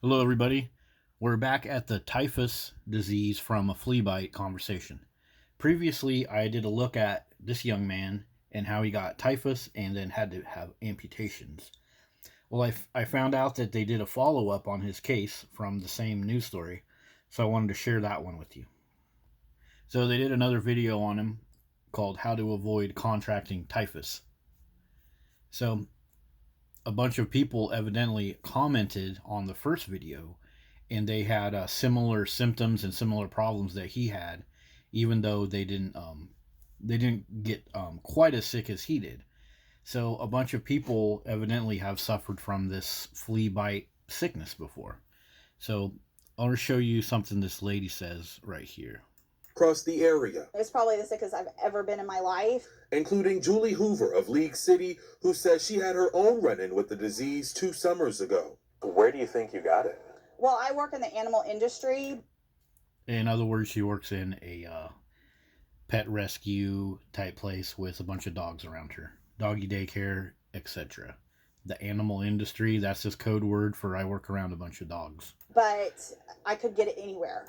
Hello, everybody. We're back at the typhus disease from a flea bite conversation. Previously, I did a look at this young man and how he got typhus and then had to have amputations. Well, I found out that they did a follow up on his case from the same news story, so I wanted to share that one with you. So, they did another video on him called How to Avoid Contracting Typhus. So, a bunch of people evidently commented on the first video and they had similar symptoms and similar problems that he had, even though they didn't get quite as sick as he did. So a bunch of people evidently have suffered from this flea bite sickness before. So I'll show you something this lady says right here. Across the area. It's probably the sickest I've ever been in my life. Including Julie Hoover of League City, who says she had her own run-in with the disease 2 summers ago. Where do you think you got it? Well, I work in the animal industry. In other words, she works in a pet rescue type place with a bunch of dogs around her. Doggy daycare, etc. The animal industry, that's just code word for I work around a bunch of dogs. But I could get it anywhere.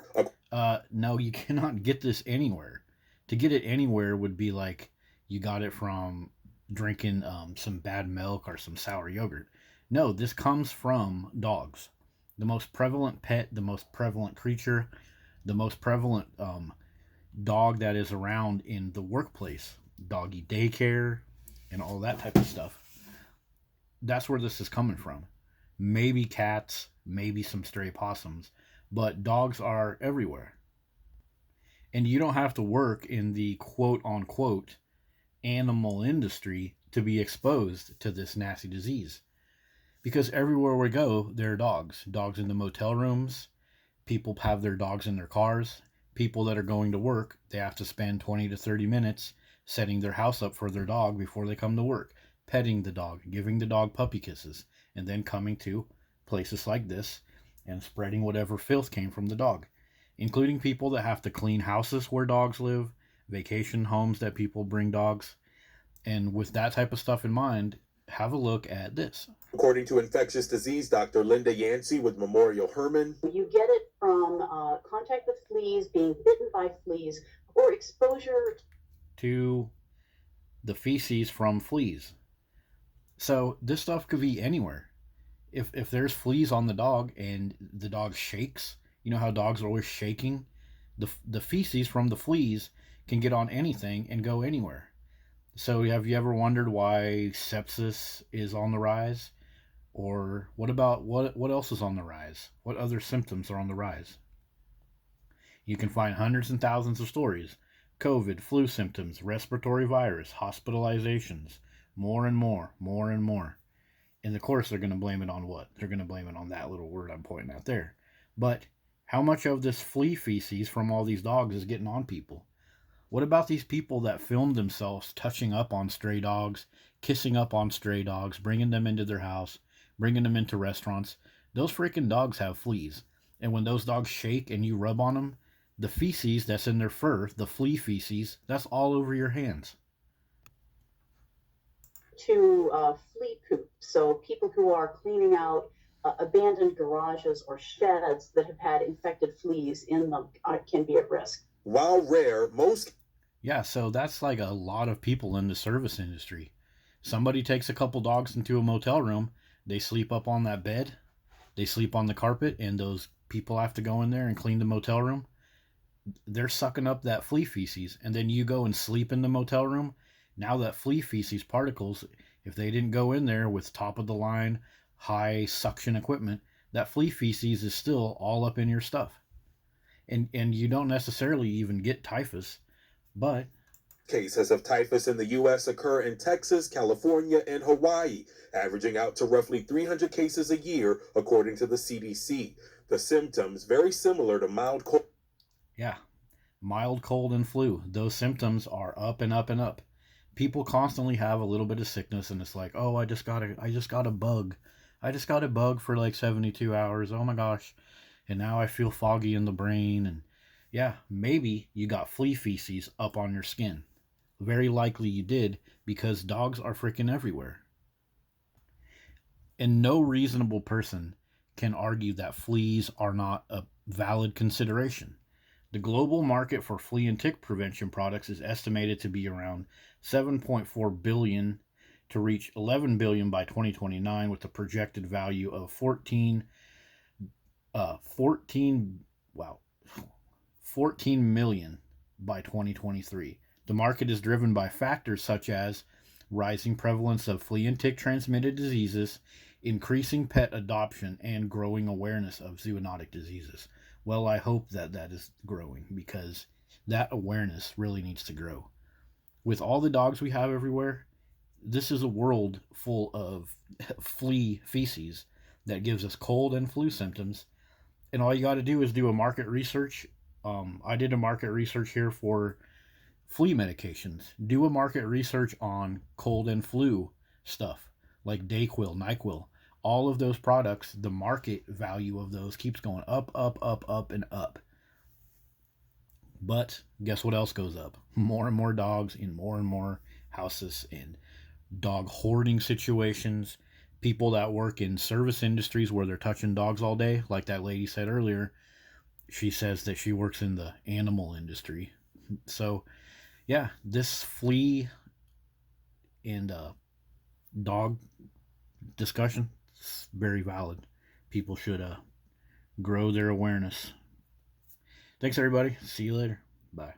No, you cannot get this anywhere. To get it anywhere would be like you got it from drinking some bad milk or some sour yogurt. No, this comes from dogs. The most prevalent pet, the most prevalent creature, the most prevalent dog that is around in the workplace, doggy daycare, and all that type of stuff. That's where this is coming from. Maybe cats, maybe some stray possums, but dogs are everywhere. And you don't have to work in the quote unquote animal industry to be exposed to this nasty disease. Because everywhere we go, there are dogs. Dogs in the motel rooms. People have their dogs in their cars. People that are going to work, they have to spend 20 to 30 minutes setting their house up for their dog before they come to work, petting the dog, giving the dog puppy kisses, and then coming to places like this and spreading whatever filth came from the dog, including people that have to clean houses where dogs live, vacation homes that people bring dogs. And with that type of stuff in mind, have a look at this. According to infectious disease Dr. Linda Yancey with Memorial Hermann, you get it from contact with fleas, being bitten by fleas, or exposure to the feces from fleas. So this stuff could be anywhere. If there's fleas on the dog and the dog shakes, you know how dogs are always shaking? The feces from the fleas can get on anything and go anywhere. So have you ever wondered why sepsis is on the rise? Or what else is on the rise? What other symptoms are on the rise? You can find hundreds and thousands of stories. COVID, flu symptoms, respiratory virus, hospitalizations, more and more, more and more. And of course they're going to blame it on what? They're going to blame it on that little word I'm pointing out there. But how much of this flea feces from all these dogs is getting on people? What about these people that film themselves touching up on stray dogs, kissing up on stray dogs, bringing them into their house, bringing them into restaurants? Those freaking dogs have fleas. And when those dogs shake and you rub on them, the feces that's in their fur, the flea feces, that's all over your hands. to flea poop. So people who are cleaning out abandoned garages or sheds that have had infected fleas in them can be at risk. While rare, most... Yeah, so that's like a lot of people in the service industry. Somebody takes a couple dogs into a motel room, they sleep up on that bed, they sleep on the carpet, and those people have to go in there and clean the motel room. They're sucking up that flea feces, and then you go and sleep in the motel room. Now that flea feces particles, if they didn't go in there with top of the line, high suction equipment, that flea feces is still all up in your stuff. And you don't necessarily even get typhus, but cases of typhus in the U.S. occur in Texas, California, and Hawaii, averaging out to roughly 300 cases a year, according to the CDC. The symptoms very similar to mild cold. Yeah, mild cold and flu. Those symptoms are up and up and up. People constantly have a little bit of sickness, and it's like, oh, I just got a bug. I just got a bug for like 72 hours. Oh my gosh. And now I feel foggy in the brain. And yeah, maybe you got flea feces up on your skin. Very likely you did, because dogs are freaking everywhere. And no reasonable person can argue that fleas are not a valid consideration. The global market for flea and tick prevention products is estimated to be around 7.4 billion to reach 11 billion by 2029, with a projected value of 14 wow 14 million by 2023. The market is driven by factors such as rising prevalence of flea and tick transmitted diseases, increasing pet adoption, and growing awareness of zoonotic diseases. Well, I hope that that is growing, because that awareness really needs to grow. With all the dogs we have everywhere, this is a world full of flea feces that gives us cold and flu symptoms. And all you got to do is do a market research. I did a market research here for flea medications. Do a market research on cold and flu stuff like Dayquil, NyQuil. All of those products, the market value of those keeps going up, up, up, up, and up. But guess what else goes up? More and more dogs in more and more houses, and dog hoarding situations. People that work in service industries where they're touching dogs all day, like that lady said earlier. She says that she works in the animal industry. So, yeah, this flea and dog discussion is very valid. People should grow their awareness. Thanks, everybody. See you later. Bye.